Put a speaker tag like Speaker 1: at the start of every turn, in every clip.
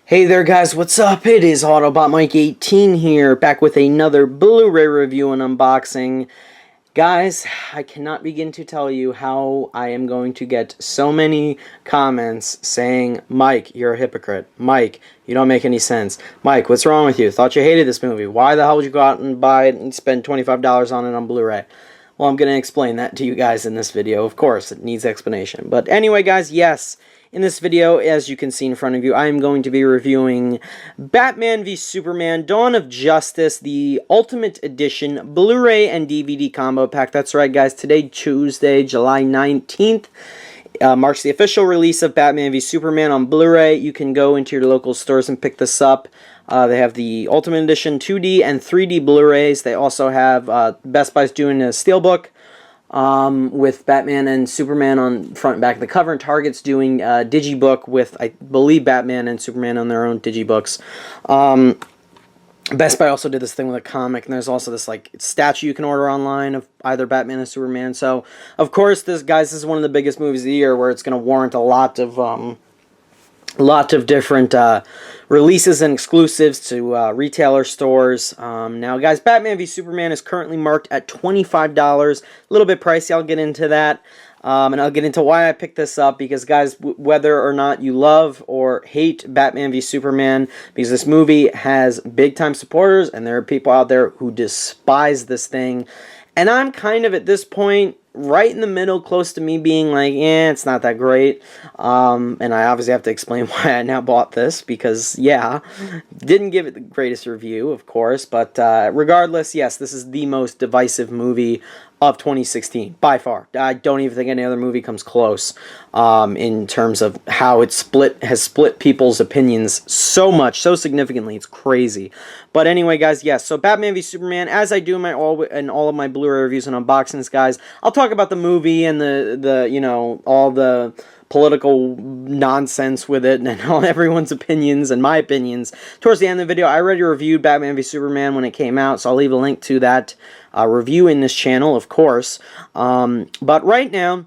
Speaker 1: Hey there guys, what's up? It is Autobot Mike 18 here, back with another Blu-ray review and unboxing. Guys, I cannot begin to tell you how I am going to get so many comments saying, Mike, you're a hypocrite. Mike, you don't make any sense. Mike, what's wrong with you? Thought you hated this movie. Why the hell would you go out and buy it and spend $25 on it on Blu-ray? Well, I'm going to explain that to you guys in this video. Of course, it needs explanation. But anyway, guys, yes. In this video, as you can see in front of you, I am going to be reviewing Batman v Superman Dawn of Justice, the Ultimate Edition Blu-ray and DVD combo pack. That's right, guys. Today, Tuesday, July 19th, marks the official release of Batman v Superman on Blu-ray. You can go into your local stores and pick this up. They have the Ultimate Edition 2D and 3D Blu-rays. They also have Best Buy's doing a Steelbook with Batman and Superman on front and back of the cover, and Target's doing a Digibook with, I believe, Batman and Superman on their own Digibooks. Best Buy also did this thing with a comic, and there's also this like statue you can order online of either Batman and Superman. So, of course, this is one of the biggest movies of the year, where it's going to warrant a lot of different releases and exclusives to retailer stores. Now, guys, Batman v Superman is currently marked at $25. A little bit pricey. I'll get into that. And I'll get into why I picked this up, because, guys, whether or not you love or hate Batman v Superman, because this movie has big-time supporters, and there are people out there who despise this thing. And I'm kind of, at this point, right in the middle, close to me being like, it's not that great. And I obviously have to explain why I now bought this, because, yeah, didn't give it the greatest review, of course. But regardless, yes, this is the most divisive movie of 2016, by far. I don't even think any other movie comes close in terms of how it has split people's opinions so much, so significantly. It's crazy. But anyway, guys, yes, so Batman v Superman, as I do in all of my Blu-ray reviews and unboxings, guys, I'll talk about the movie and all the political nonsense with it and all everyone's opinions and my opinions towards the end of the video. I already reviewed Batman v Superman when it came out, so I'll leave a link to that review in this channel, of course. But right now,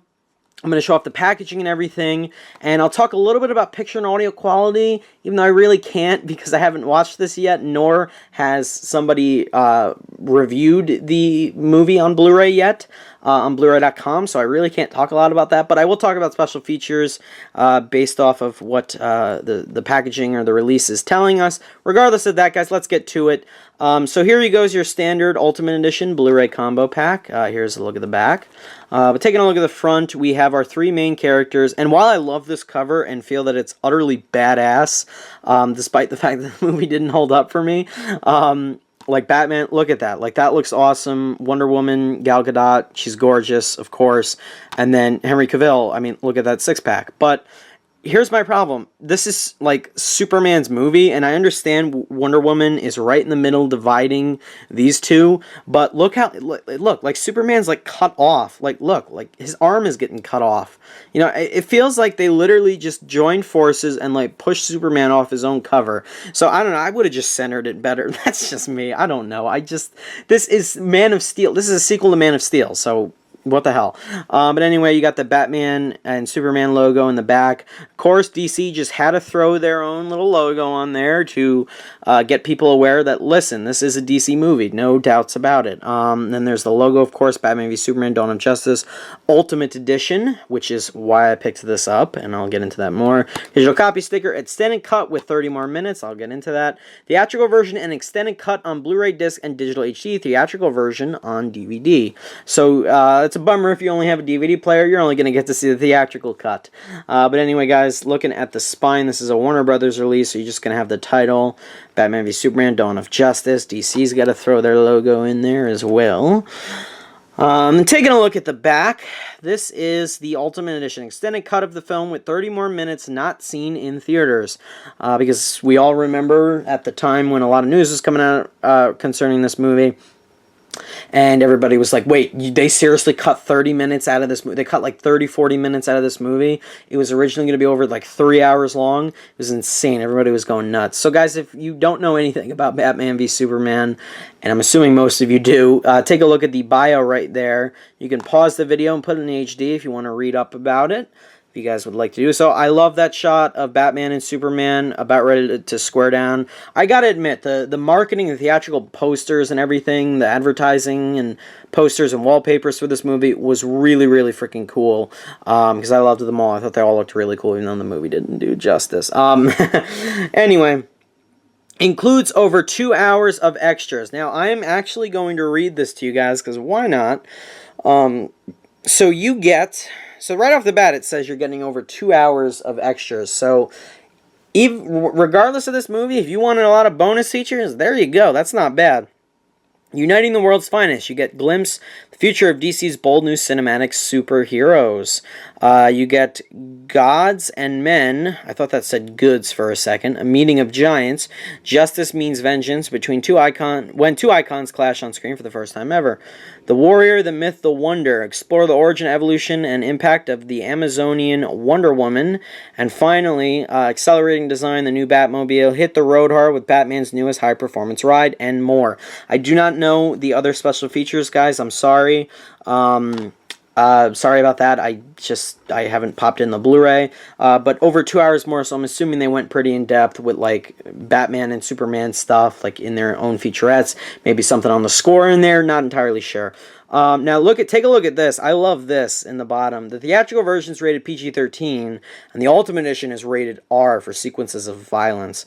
Speaker 1: I'm going to show off the packaging and everything, and I'll talk a little bit about picture and audio quality, even though I really can't because I haven't watched this yet, nor has somebody reviewed the movie on Blu-ray yet, on Blu-ray.com, so I really can't talk a lot about that, but I will talk about special features based off of what the packaging or the release is telling us. Regardless of that, guys, let's get to it. So here you goes, your standard Ultimate Edition Blu-ray combo pack. Here's a look at the back. But taking a look at the front, we have our three main characters, and while I love this cover and feel that it's utterly badass, despite the fact that the movie didn't hold up for me, like Batman, look at that. Like, that looks awesome. Wonder Woman, Gal Gadot, she's gorgeous, of course. And then Henry Cavill, I mean, look at that six-pack. But here's my problem. This is like Superman's movie, and I understand Wonder Woman is right in the middle dividing these two, but look how, look, like Superman's like cut off. Like, look, like his arm is getting cut off. You know, it feels like they literally just joined forces and like pushed Superman off his own cover. So I don't know, I would have just centered it better. That's just me. I don't know. This is Man of Steel. This is a sequel to Man of Steel, so what the hell? But anyway, you got the Batman and Superman logo in the back. Of course, DC just had to throw their own little logo on there to get people aware that, listen, this is a DC movie. No doubts about it. Then there's the logo, of course, Batman v Superman, Dawn of Justice, Ultimate Edition, which is why I picked this up, and I'll get into that more. Digital copy sticker, extended cut with 30 more minutes. I'll get into that. Theatrical version and extended cut on Blu-ray disc and digital HD. Theatrical version on DVD. So, it's a bummer if you only have a DVD player. You're only going to get to see the theatrical cut. But anyway, guys, looking at the spine, this is a Warner Brothers release, so you're just going to have the title, Batman v Superman, Dawn of Justice. DC's got to throw their logo in there as well. Taking a look at the back, this is the Ultimate Edition extended cut of the film with 30 more minutes not seen in theaters. Because we all remember at the time when a lot of news was coming out concerning this movie, and everybody was like, wait, they seriously cut 30 minutes out of this movie? They cut like 30, 40 minutes out of this movie? It was originally going to be over like 3 hours long. It was insane. Everybody was going nuts. So guys, if you don't know anything about Batman v Superman, and I'm assuming most of you do, take a look at the bio right there. You can pause the video and put it in HD if you want to read up about it. you guys would like to do so. I love that shot of Batman and Superman about ready to square down. I gotta admit, the marketing, the theatrical posters and everything, the advertising and posters and wallpapers for this movie was really, really freaking cool, because I loved them all. I thought they all looked really cool, even though the movie didn't do justice. Anyway, includes over 2 hours of extras. Now, I am actually going to read this to you guys, because why not? So you get... So right off the bat, it says you're getting over 2 hours of extras. So regardless of this movie, if you wanted a lot of bonus features, there you go. That's not bad. Uniting the world's finest. You get glimpse the future of DC's bold new cinematic superheroes. You get gods and men. I thought that said goods for a second. A meeting of giants. Justice means vengeance between when two icons clash on screen for the first time ever. The warrior, the myth, the wonder. Explore the origin, evolution, and impact of the Amazonian Wonder Woman. And finally, accelerating design, the new Batmobile. Hit the road hard with Batman's newest high-performance ride, and more. I do not know the other special features, guys. I'm sorry. Sorry about that. I haven't popped in the Blu-ray. But over 2 hours more, so I'm assuming they went pretty in-depth with, like, Batman and Superman stuff, like, in their own featurettes. Maybe something on the score in there. Not entirely sure. Now, take a look at this. I love this in the bottom. The theatrical version is rated PG-13, and the Ultimate Edition is rated R for sequences of violence.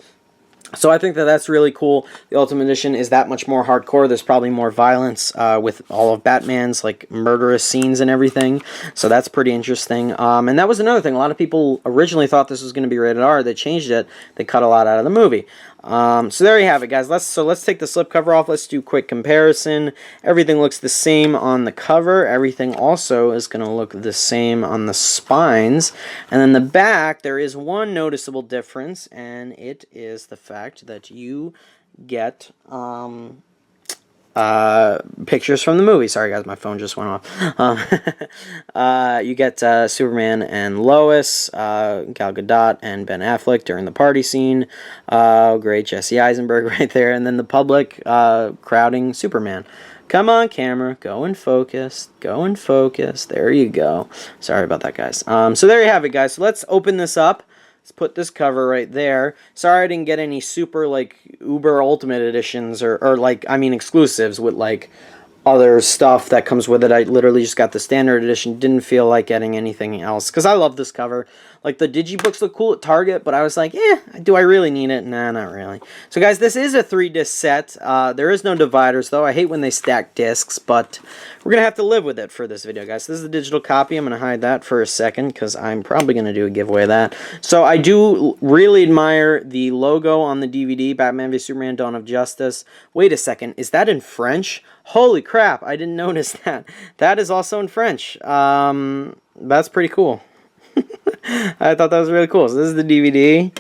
Speaker 1: So I think that that's really cool. The Ultimate Edition is that much more hardcore. There's probably more violence with all of Batman's like murderous scenes and everything. So that's pretty interesting. And that was another thing. A lot of people originally thought this was going to be rated R. They changed it. They cut a lot out of the movie. So there you have it, guys. Let's take the slipcover off. Let's do a quick comparison. Everything looks the same on the cover. Everything also is going to look the same on the spines. And then the back, there is one noticeable difference, and it is the fact that you get pictures from the movie. Sorry, guys, my phone just went off. You get Superman and Lois, Gal Gadot and Ben Affleck during the party scene. Great, Jesse Eisenberg right there. And then the public crowding Superman. Come on, camera. Go and focus. Go and focus. There you go. Sorry about that, guys. So there you have it, guys. So let's open this up. Let's put this cover right there. Sorry I didn't get any super, like, Uber Ultimate Editions or like, I mean, exclusives with, like, other stuff that comes with it. I literally just got the standard edition. Didn't feel like getting anything else because I love this cover. Like, the digibooks look cool at Target, but I was like, do I really need it? Nah, not really. So, guys, this is a 3-disc set. There is no dividers, though. I hate when they stack discs, but we're going to have to live with it for this video, guys. This is the digital copy. I'm going to hide that for a second because I'm probably going to do a giveaway of that. So, I do really admire the logo on the DVD, Batman v Superman Dawn of Justice. Wait a second. Is that in French? Holy crap, I didn't notice that. That is also in French. That's pretty cool. I thought that was really cool. So this is the DVD.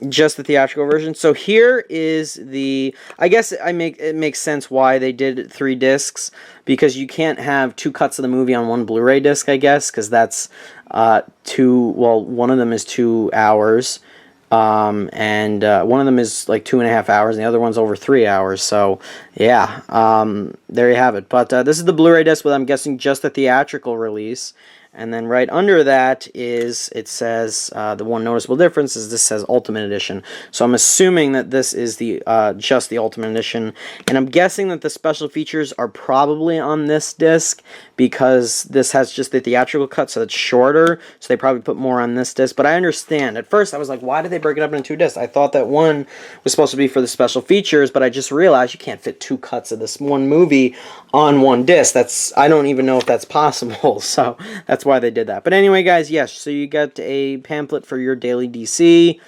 Speaker 1: Just the theatrical version. So here is the... I guess it makes sense why they did 3 discs. Because you can't have 2 cuts of the movie on one Blu-ray disc, I guess. Because that's one of them is 2 hours. And one of them is like 2.5 hours, and the other one's over 3 hours. So, yeah, there you have it. But this is the Blu-ray disc with, I'm guessing, just the theatrical release. And then right under that is, it says, the one noticeable difference is this says Ultimate Edition. So I'm assuming that this is the just the Ultimate Edition. And I'm guessing that the special features are probably on this disc because this has just the theatrical cut, so it's shorter. So they probably put more on this disc. But I understand. At first, I was like, why did they break it up into 2 discs? I thought that one was supposed to be for the special features, but I just realized you can't fit 2 cuts of this one movie on one disc. I don't even know if that's possible. So that's why they did that. But anyway, guys, yes, so you got a pamphlet for your daily DC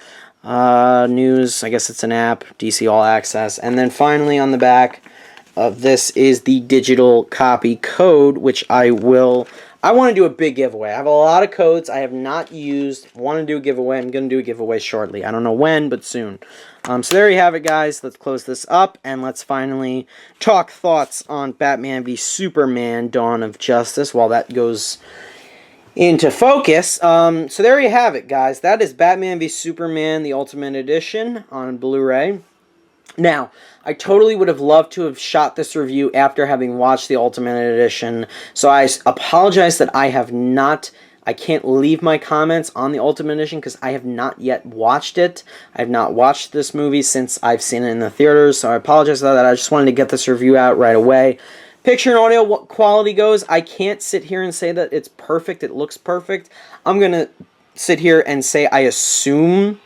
Speaker 1: news. I guess it's an app, DC All Access. And then finally on the back of this is the digital copy code, which I want to do a big giveaway. I have a lot of codes I have not used. Want to do a giveaway. I'm going to do a giveaway shortly. I don't know when, but soon. So there you have it, guys. Let's close this up, and let's finally talk thoughts on Batman v Superman Dawn of Justice while that goes into focus. So there you have it, guys. That is Batman v Superman, the Ultimate Edition on Blu-ray. Now, I totally would have loved to have shot this review after having watched the Ultimate Edition, so I apologize that I have not I can't leave my comments on the Ultimate Edition because I have not yet watched it. I have not watched this movie since I've seen it in the theaters, so I apologize for that. I just wanted to get this review out right away. Picture and audio quality goes, I can't sit here and say that it's perfect, it looks perfect. I'm going to sit here and say I assume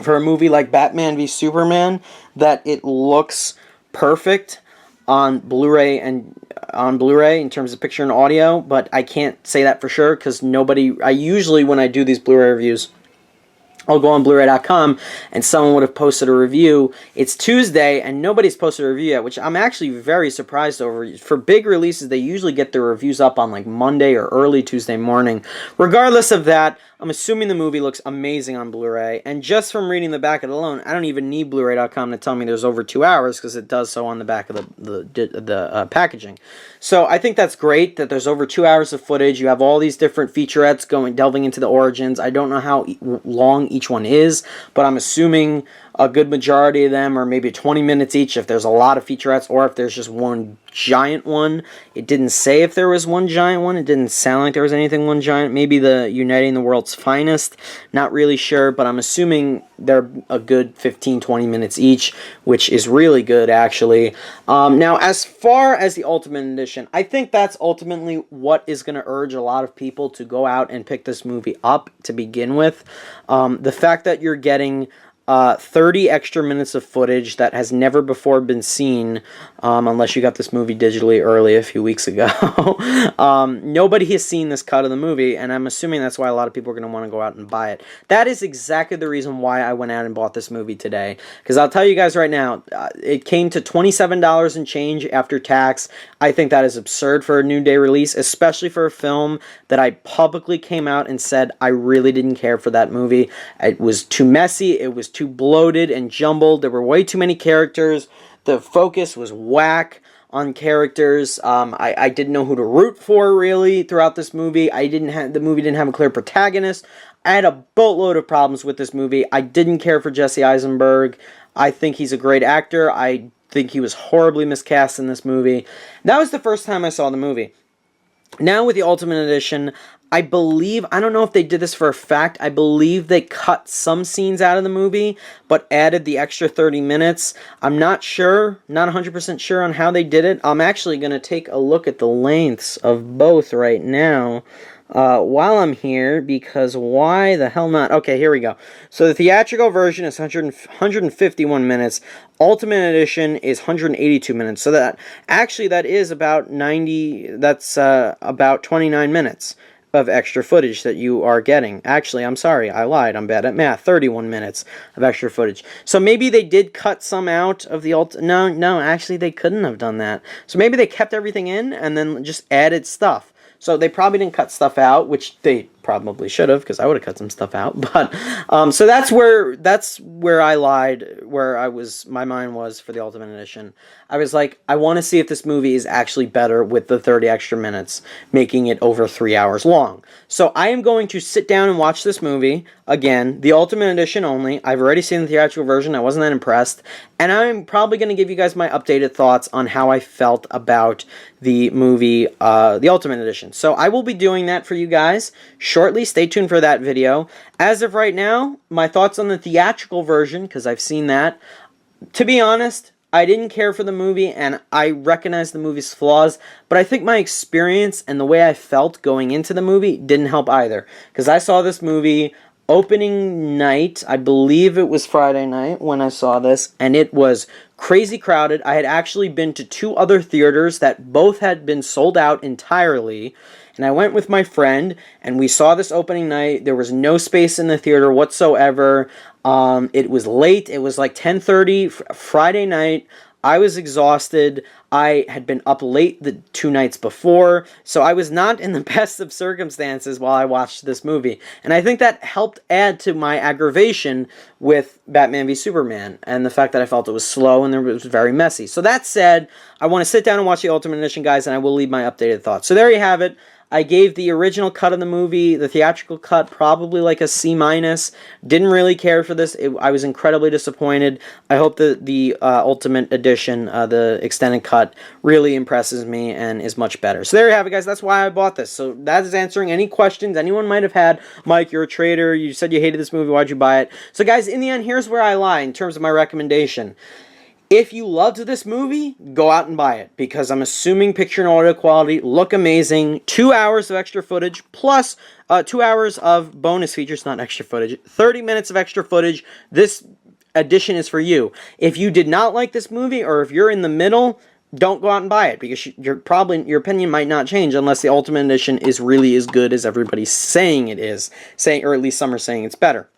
Speaker 1: for a movie like Batman v Superman that it looks perfect on Blu-ray in terms of picture and audio, but I can't say that for sure because I usually when I do these Blu-ray reviews, I'll go on Blu-ray.com and someone would have posted a review. It's Tuesday and nobody's posted a review yet, which I'm actually very surprised over. For big releases, they usually get their reviews up on like Monday or early Tuesday morning. Regardless of that, I'm assuming the movie looks amazing on Blu-ray, and just from reading the back of it alone, I don't even need Blu-ray.com to tell me there's over 2 hours because it does so on the back of the packaging. So I think that's great that there's over 2 hours of footage. You have all these different featurettes delving into the origins. I don't know how long each one is, but I'm assuming a good majority of them are maybe 20 minutes each if there's a lot of featurettes, or if there's just one giant one. It didn't say if there was one giant one. It didn't sound like there was anything one giant. Maybe the Uniting the World's Finest. Not really sure, but I'm assuming they're a good 15-20 minutes each, which is really good, actually. Now, as far as the Ultimate Edition, I think that's ultimately what is going to urge a lot of people to go out and pick this movie up to begin with. The fact that you're getting 30 extra minutes of footage that has never before been seen, unless you got this movie digitally early a few weeks ago. Nobody has seen this cut of the movie, and I'm assuming that's why a lot of people are going to want to go out and buy it. That is exactly the reason why I went out and bought this movie today, because I'll tell you guys right now, it came to $27 and change after tax. I think that is absurd for a new day release, especially for a film that I publicly came out and said I really didn't care for that movie. It was too messy, it was too bloated and jumbled, there were way too many characters, the focus was whack on characters. I didn't know who to root for really throughout this movie. The movie didn't have a clear protagonist. I had a boatload of problems with this movie. I didn't care for Jesse Eisenberg. I think he's a great actor. I think he was horribly miscast in this movie. That was the first time I saw the movie. Now with the Ultimate Edition, I don't know if they did this for a fact, I believe they cut some scenes out of the movie, but added the extra 30 minutes. I'm not sure, not 100% sure on how they did it. I'm actually going to take a look at the lengths of both right now while I'm here, because why the hell not? Okay, here we go. So the theatrical version is 151 minutes. Ultimate Edition is 182 minutes. So that is about about 29 minutes of extra footage that you are getting. Actually, I'm sorry, I lied, I'm bad at math. 31 minutes of extra footage. So maybe they did cut some out of the No, actually they couldn't have done that. So maybe they kept everything in and then just added stuff. So they probably didn't cut stuff out, which they probably should have, because I would have cut some stuff out. But so that's where I lied, my mind was for the Ultimate Edition. I was like, I want to see if this movie is actually better with the 30 extra minutes, making it over 3 hours long. So I am going to sit down and watch this movie again, the Ultimate Edition only. I've already seen the theatrical version. I wasn't that impressed, and I'm probably going to give you guys my updated thoughts on how I felt about the movie, the Ultimate Edition. So I will be doing that for you guys shortly. Stay tuned for that video. As of right now, my thoughts on the theatrical version, because I've seen that. To be honest, I didn't care for the movie, and I recognize the movie's flaws, but I think my experience and the way I felt going into the movie didn't help either. Because I saw this movie opening night, I believe it was Friday night when I saw this, and it was crazy crowded. I had actually been to 2 other theaters that both had been sold out entirely, and I went with my friend, and we saw this opening night. There was no space in the theater whatsoever. It was late. It was like 10:30 Friday night. I was exhausted. I had been up late the 2 nights before, so I was not in the best of circumstances while I watched this movie. And I think that helped add to my aggravation with Batman v Superman, and the fact that I felt it was slow and it was very messy. So that said, I want to sit down and watch the Ultimate Edition, guys, and I will leave my updated thoughts. So there you have it. I gave the original cut of the movie, the theatrical cut, probably like a C-. Didn't really care for this. I was incredibly disappointed. I hope that the Ultimate Edition, the extended cut, really impresses me and is much better. So there you have it, guys. That's why I bought this. So that is answering any questions anyone might have had. Mike, you're a trader. You said you hated this movie. Why'd you buy it? So guys, in the end, here's where I lie in terms of my recommendation. If you loved this movie, go out and buy it, because I'm assuming picture and audio quality look amazing. 2 hours of extra footage, plus 2 hours of bonus features, not extra footage. 30 minutes of extra footage. This edition is for you. If you did not like this movie, or if you're in the middle, don't go out and buy it, because your opinion might not change unless the Ultimate Edition is really as good as everybody's saying it is. Or at least some are saying it's better.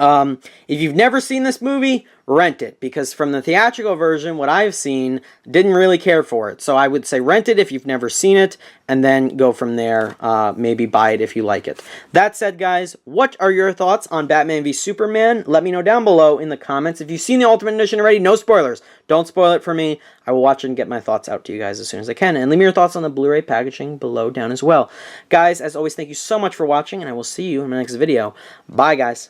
Speaker 1: If you've never seen this movie, rent it, because from the theatrical version, what I've seen, didn't really care for it. So I would say rent it if you've never seen it, and then go from there. Maybe buy it if you like it. That said, guys, what are your thoughts on Batman v Superman? Let me know down below in the comments. If you've seen the Ultimate Edition already, no spoilers. Don't spoil it for me. I will watch it and get my thoughts out to you guys as soon as I can. And leave me your thoughts on the Blu-ray packaging below down as well. Guys, as always, thank you so much for watching, and I will see you in my next video. Bye, guys.